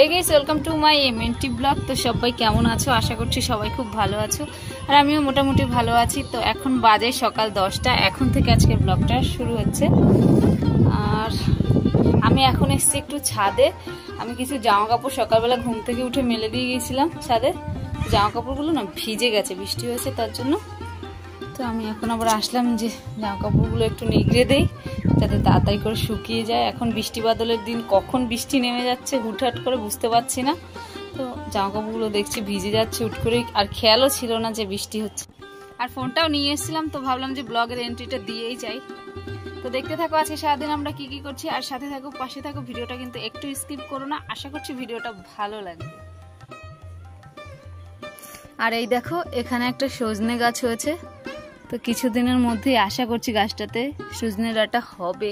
Hey guys welcome to my MNT blog. तो सबाई केमन आछो? आशा करछि सबाई खूब भालो आछो और आमिও मोटामुटी भालो आछि। तो এখন বাজে সকাল 10টা। এখন থেকে আজকে ব্লগটা শুরু হচ্ছে। আর আমি এখন এসেছি একটু ছাদে। আমি কিছু জামা কাপড় সকালবেলা ঘুম থেকে উঠে মেলে দিয়ে গিয়েছিলাম ছাদে। জামা কাপড়গুলো না ভিজে গেছে, বৃষ্টি হয়েছে তার জন্য। তো আমি এখন আবার আসলাম যে জামা কাপড়গুলো একটু নিগড়ে দেই যাতে তাড়াতাড়ি করে শুকিয়ে যায়। এখন বৃষ্টি বাদলের দিন, কখন বৃষ্টি নেমে যাচ্ছে হুটহাট করে বুঝতে পারছি না। তো জামা কাপড়গুলো দেখছি ভিজে যাচ্ছে হুট করে, আর খেয়ালও ছিল না যে বৃষ্টি হচ্ছে। আর ফোনটাও নিয়ে এসেছিলাম, তো ভাবলাম যে ব্লগের এন্ট্রিটা দিয়েই যাই। তো দেখতে থাকো আজকে সারাদিন আমরা কি কি করছি, আর সাথে থাকো, পাশে থাকো। ভিডিওটা কিন্তু একটু স্কিপ করো না, আশা করছি ভিডিওটা ভালো লাগবে। আর এই দেখো এখানে একটা সজনে গাছ হয়েছে। তো কিছুদিনের মধ্যেই আশা করছি গাছটাতে সজনে ডাঁটা হবে,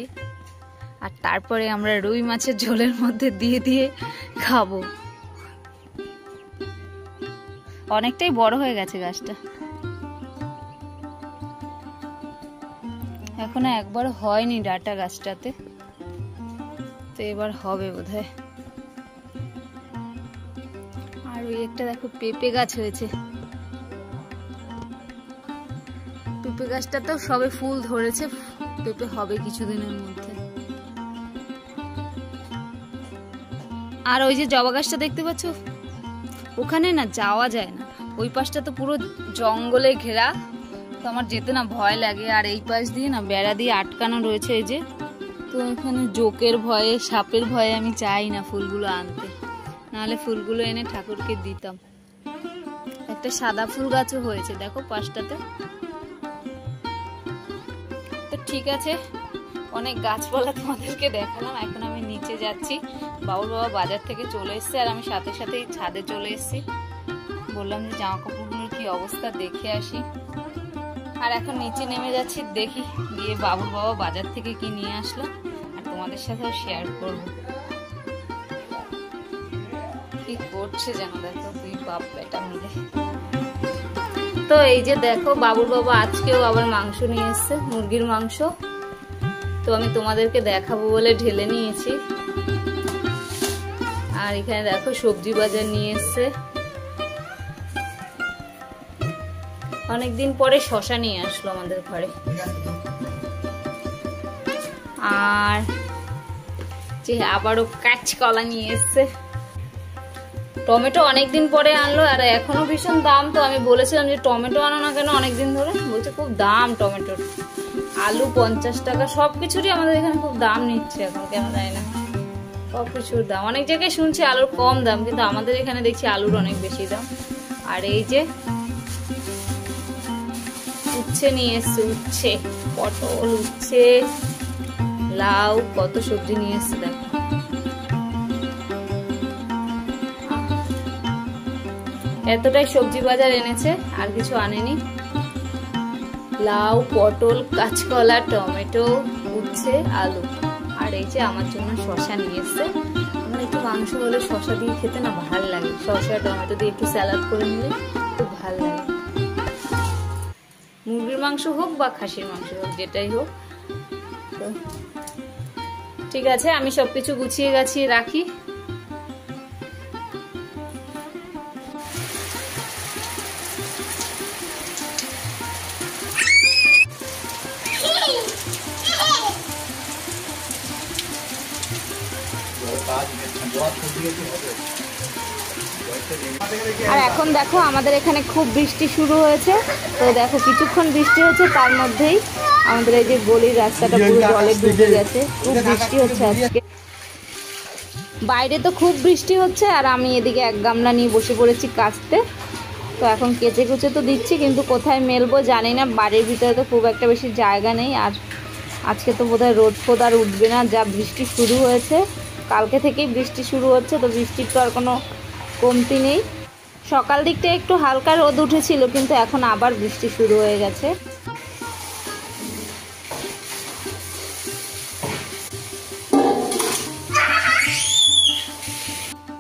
আর তারপরে আমরা রুই মাছের ঝোলের মধ্যে দিয়ে দিয়ে খাবো। অনেকটাই বড় হয়ে গেছে গাছটা, এখনো একবার হয়নি ডাঁটা গাছটাতে, তো এবার হবে বোধহয়। আর ওই একটা দেখো পেঁপে গাছ হয়েছে। পেঁপে গাছটাতেও সবে ফুল ধরেছে, পেঁপে হবে কিছুদিনের মধ্যে। আর ওই যে জবা গাছটা দেখতে পাচ্ছ, ওখানে না যাওয়া যায় না, ওই পাশটা তো পুরো জঙ্গলে ঘেরা। তো আমার যেতে না ভয় লাগে। আর এই পাশ দিয়ে না বেড়া দিয়ে আটকানো রয়েছে এই যে। তো এখানে জোকের ভয়ে, সাপের ভয়ে আমি চাই না ফুলগুলো আনতে, নাহলে ফুলগুলো এনে ঠাকুরকে দিতাম। একটা সাদা ফুল গাছও হয়েছে দেখো পাশটাতে। তো ঠিক আছে, অনেক গাছপালা তোমাদেরকে দেখালাম। এখন আমি নিচে যাচ্ছি। বাবুর বাবা বাজার থেকে চলে এসছে, আর আমি সাথে সাথেই ছাদে চলে এসেছি। বললাম যে জামা কাপড়গুলোর কি অবস্থা দেখে আসি। আর এখন নিচে নেমে যাচ্ছি, দেখি গিয়ে বাবুর বাবা বাজার থেকে কি নিয়ে আসলো, আর তোমাদের সাথেও শেয়ার করবো কি করছে যেন। দেখো দুই বাপ বেটা মিলে। তো এই যে দেখো বাবুর বাবা আজকেও আবার মাংস নিয়ে এসছে, মুরগির মাংস। তো আমি তোমাদেরকে দেখাবো বলে ঢেলে নিয়েছি। আর এখানে দেখো সবজি বাজার নিয়ে এসছে। অনেকদিন পরে শশা নিয়ে আসলো আমাদের ঘরে। আর যে আবারও কাঁচকলা নিয়ে এসছে। টমেটো অনেকদিন পরে আনলো, আর এখনো ভীষণ দাম। তো আমি বলেছিলাম যে টমেটো আনো না কেন অনেকদিন ধরে, বলছে খুব দাম টমেটোর। আলু 50 টাকা, সবকিছুরই আমাদের এখানে খুব দাম নিচ্ছে এখন, কেন জানি না, সবকিছুর দাম। অনেক জায়গায় শুনছি আলুর কম দাম, কিন্তু আমাদের এখানে দেখছি আলুর অনেক বেশি দাম। আর এই যে উচ্ছে নিয়ে এসছে, উচ্ছে, পটল, উচ্ছে, লাউ, কত সবজি নিয়ে এসছে দেখো। এতটাই সবজি বাজার এনেছে, আর কিছু আনেনি। লাউ, পটল, কাঁচকলা, টমেটো, উচ্ছে, আলু। আর এই যে আমার জন্য শসা নিয়ে এসছে। আমার একটু মাংস হলে শসা দিয়ে খেতে না ভাল লাগে, শসা টমেটো দিয়ে একটু স্যালাড করে নিলে খুব ভাল লাগে। মুরগির মাংস হোক বা খাসির মাংস হোক, যেটাই হোক। তো ঠিক আছে, আমি সবকিছু গুছিয়ে গাছিয়ে রাখি। আর এখন দেখো আমাদের এখানে খুব বৃষ্টি শুরু হয়েছে। তো দেখো কিছুক্ষণ বৃষ্টি হচ্ছে, তার মধ্যেই আমাদের এই যে গলির রাস্তাটা পুরো জলে ডুবে গেছে। খুব বৃষ্টি হচ্ছে আজকে, বাইরে তো খুব বৃষ্টি হচ্ছে। আর আমি এদিকে এক গামলা নিয়ে বসে পড়েছি কাচতে। তো এখন কেচে কুচে তো দিচ্ছি, কিন্তু কোথায় মেলবো জানি না, বাড়ির ভিতরে তো খুব একটা বেশি জায়গা নেই। আর আজকে তো বোধহয় রোদ ফোদ আর উঠবে না, যা বৃষ্টি শুরু হয়েছে। কালকে থেকেই বৃষ্টি শুরু হচ্ছে, তো বৃষ্টির তো আর কোনো কমতি নেই। সকাল দিকটা একটু হালকা রোদ উঠেছিল, কিন্তু এখন আবার বৃষ্টি শুরু হয়ে গেছে।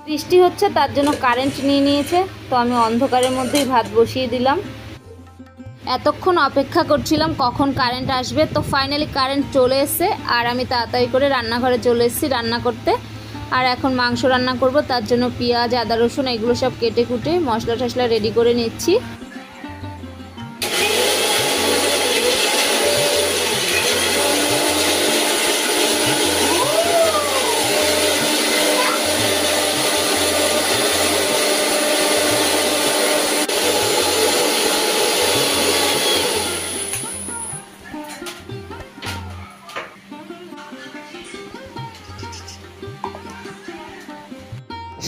বৃষ্টি হচ্ছে তার জন্য কারেন্ট নিয়ে নিয়েছে। তো আমি অন্ধকারের মধ্যেই ভাত বসিয়ে দিলাম। এতক্ষণ অপেক্ষা করছিলাম কখন কারেন্ট আসবে। তো ফাইনালি কারেন্ট চলে এসেছে, আর আমি তাড়াতাড়ি করে রান্নাঘরে চলে এসেছি রান্না করতে। আর এখন মাংস রান্না করব, তার জন্য পেঁয়াজ আদা রসুন এগুলো সব কেটে কুটে মশলা টশলা রেডি করে নিচ্ছি।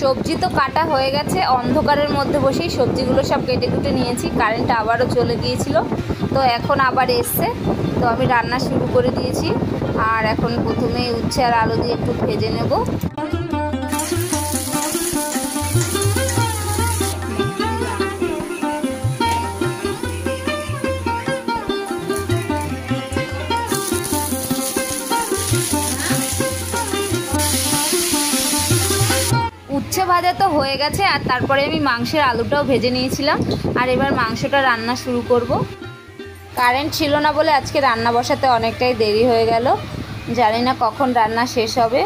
সবজি তো কাটা হয়ে গেছে, অন্ধকারের মধ্যে বসেই সবজিগুলো সব কেটে কুটে নিয়েছি। কারেন্টটা আবারও চলে গিয়েছিল, তো এখন আবার এসছে, তো আমি রান্না শুরু করে দিয়েছি। আর এখন প্রথমেই উচ্ছে আর আলু দিয়ে একটু ভেজে নেব। উচ্ছে ভাজা তো হয়ে গেছে, আর তারপরে আমি মাংসের আলুটাও ভেজে নিয়েছিলাম। আর এবার মাংসটা রান্না শুরু করব। কারেন্ট ছিল না বলে আজকে রান্না বসাতে অনেকটাই দেরি হয়ে গেল, জানি না কখন রান্না শেষ হবে।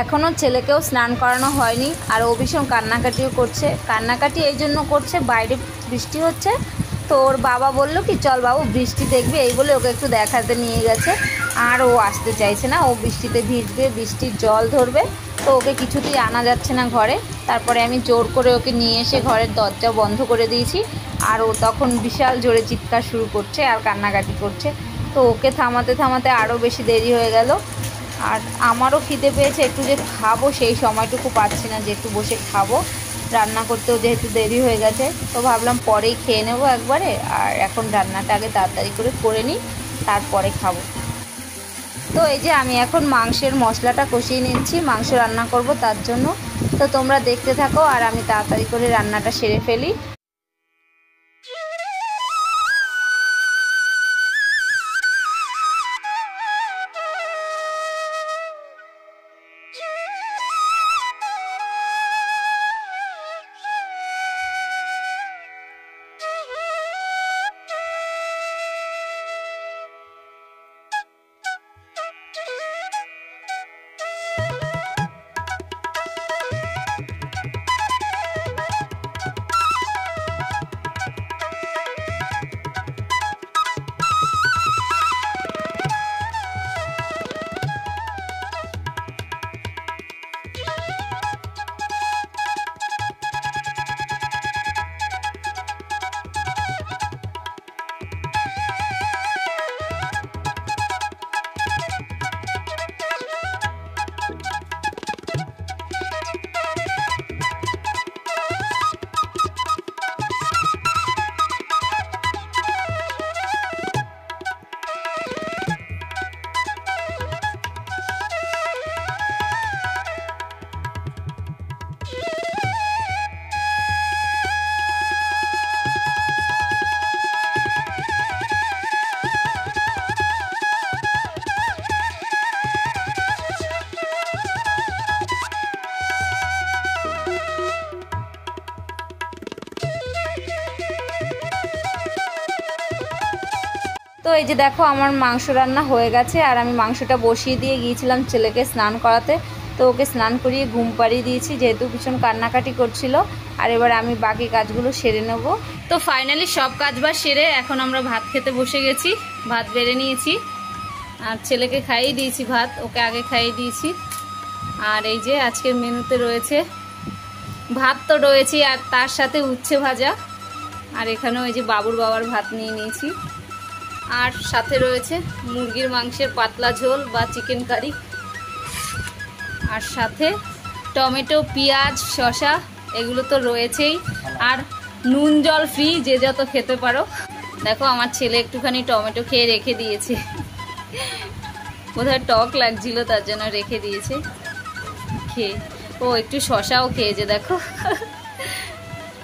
এখনও ছেলেকেও স্নান করানো হয়নি, আর ও ভীষণ কান্নাকাটিও করছে। কান্নাকাটি এই জন্য করছে, বাইরে বৃষ্টি হচ্ছে, তো ওর বাবা বললো কি চল বাবু বৃষ্টি দেখবে, এই বলে ওকে একটু দেখাতে নিয়ে গেছে। আর ও আসতে চাইছে না, ও বৃষ্টিতে ভিজবে, বৃষ্টির জল ধরবে, তো ওকে কিছুতেই আনা যাচ্ছে না ঘরে। তারপরে আমি জোর করে ওকে নিয়ে এসে ঘরের দরজা বন্ধ করে দিয়েছি। আর ও তখন বিশাল জোরে চিৎকার শুরু করছে আর কান্নাকাটি করছে, তো ওকে থামাতে থামাতে আরও বেশি দেরি হয়ে গেল। আর আমারও খিদে পেয়েছে, একটু যে খাবো সেই সময়টুকু পাচ্ছি না যে একটু বসে খাবো। রান্না করতেও যেহেতু দেরি হয়ে গেছে, তো ভাবলাম পরেই খেয়ে নেবো একবারে। আর এখন রান্নাটা আগে তাড়াতাড়ি করে নিই, তারপরে খাবো। তো এই যে আমি এখন মাংসের মশলাটা কষিয়ে নিচ্ছি, মাংস রান্না করব তার জন্য। তো তোমরা দেখতে থাকো আর আমি তাড়াতাড়ি করে রান্নাটা সেরে ফেলি। তো এই যে দেখো আমার মাংস রান্না হয়ে গেছে, আর আমি মাংসটা বসিয়ে দিয়ে গিয়েছিলাম ছেলেকে স্নান করাতে। তো ওকে স্নান করিয়ে ঘুম পাড়িয়ে দিয়েছি, যেহেতু ভীষণ কান্নাকাটি করছিল। আর এবার আমি বাকি কাজগুলো সেরে নেব। তো ফাইনালি সব কাজ বাজ সেরে এখন আমরা ভাত খেতে বসে গেছি। ভাত বেড়ে নিয়েছি, আর ছেলেকে খাইয়ে দিয়েছি ভাত, ওকে আগে খাইয়ে দিয়েছি। আর এই যে আজকের মেনুতে রয়েছে ভাত তো রয়েছে, আর তার সাথে উচ্ছে ভাজা। আর এখানেও এই যে বাবুর বাবার ভাত নিয়ে নিয়েছি। আর সাথে রয়েছে মুরগির মাংসের পাতলা ঝোল বা চিকেন কারি, আর সাথে টমেটো পেঁয়াজ শসা এগুলো তো রয়েছেই। আর নুন জল ফ্রি, যে যত খেতে পারো। দেখো আমার ছেলে একটুখানি টমেটো খেয়ে রেখে দিয়েছে, বোধহয় টক লাগছিল তার জন্য রেখে দিয়েছে খেয়ে। ও একটু শসাও খেয়েছে দেখো।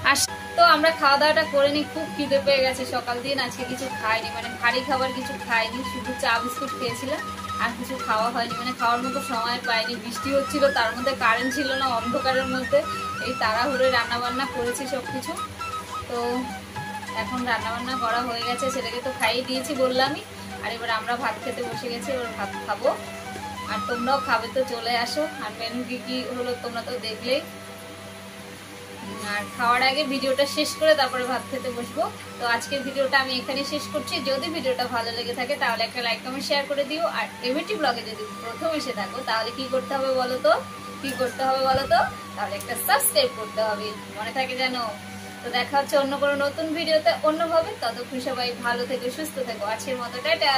আর তো আমরা খাওয়া দাওয়াটা করে নিই, খুব খিদে পেয়ে গেছে। সকাল দিন আজকে কিছু খাইনি, মানে ভারী খাবার কিছু খাইনি, শুধু চা বিস্কুট খেয়েছিলাম, আর কিছু খাওয়া হয়নি, মানে খাওয়ার মতো সময় পাইনি। বৃষ্টি হচ্ছিল, তার মধ্যে কারেন্ট ছিল না, অন্ধকারের মধ্যে এই তাড়াহুড়োয় রান্নাবান্না করেছি সব কিছু। তো এখন রান্নাবান্না করা হয়ে গেছে, ছেলেকে তো খাইয়ে দিয়েছি বললামই। আর এবার আমরা ভাত খেতে বসে গেছি, এবার ভাত খাবো। আর তোমরাও খাবে তো চলে আসো। আর মেনু কি কি হলো তোমরা তো দেখলেই। আর খাওয়ার আগে ভিডিওটা শেষ করে তারপরে ভাত খেতে বসবো। তো আজকের ভিডিওটা আমি এখানে শেষ করছি। যদি ভিডিওটা ভালো লেগে থাকে তাহলে একটা লাইক কমেন্ট শেয়ার করে দিও। আর এমএটি ব্লগে যদি প্রথম এসে থাকো তাহলে কি করতে হবে বলো তো, তাহলে একটা সাবস্ক্রাইব করতে হবে, মনে থাকে জানো। তো দেখা হচ্ছে অন্য কোনো নতুন ভিডিওতে অন্যভাবে। ততক্ষণ সবাই ভালো থেকো, সুস্থ থেকো। আজকের মতো টাটা।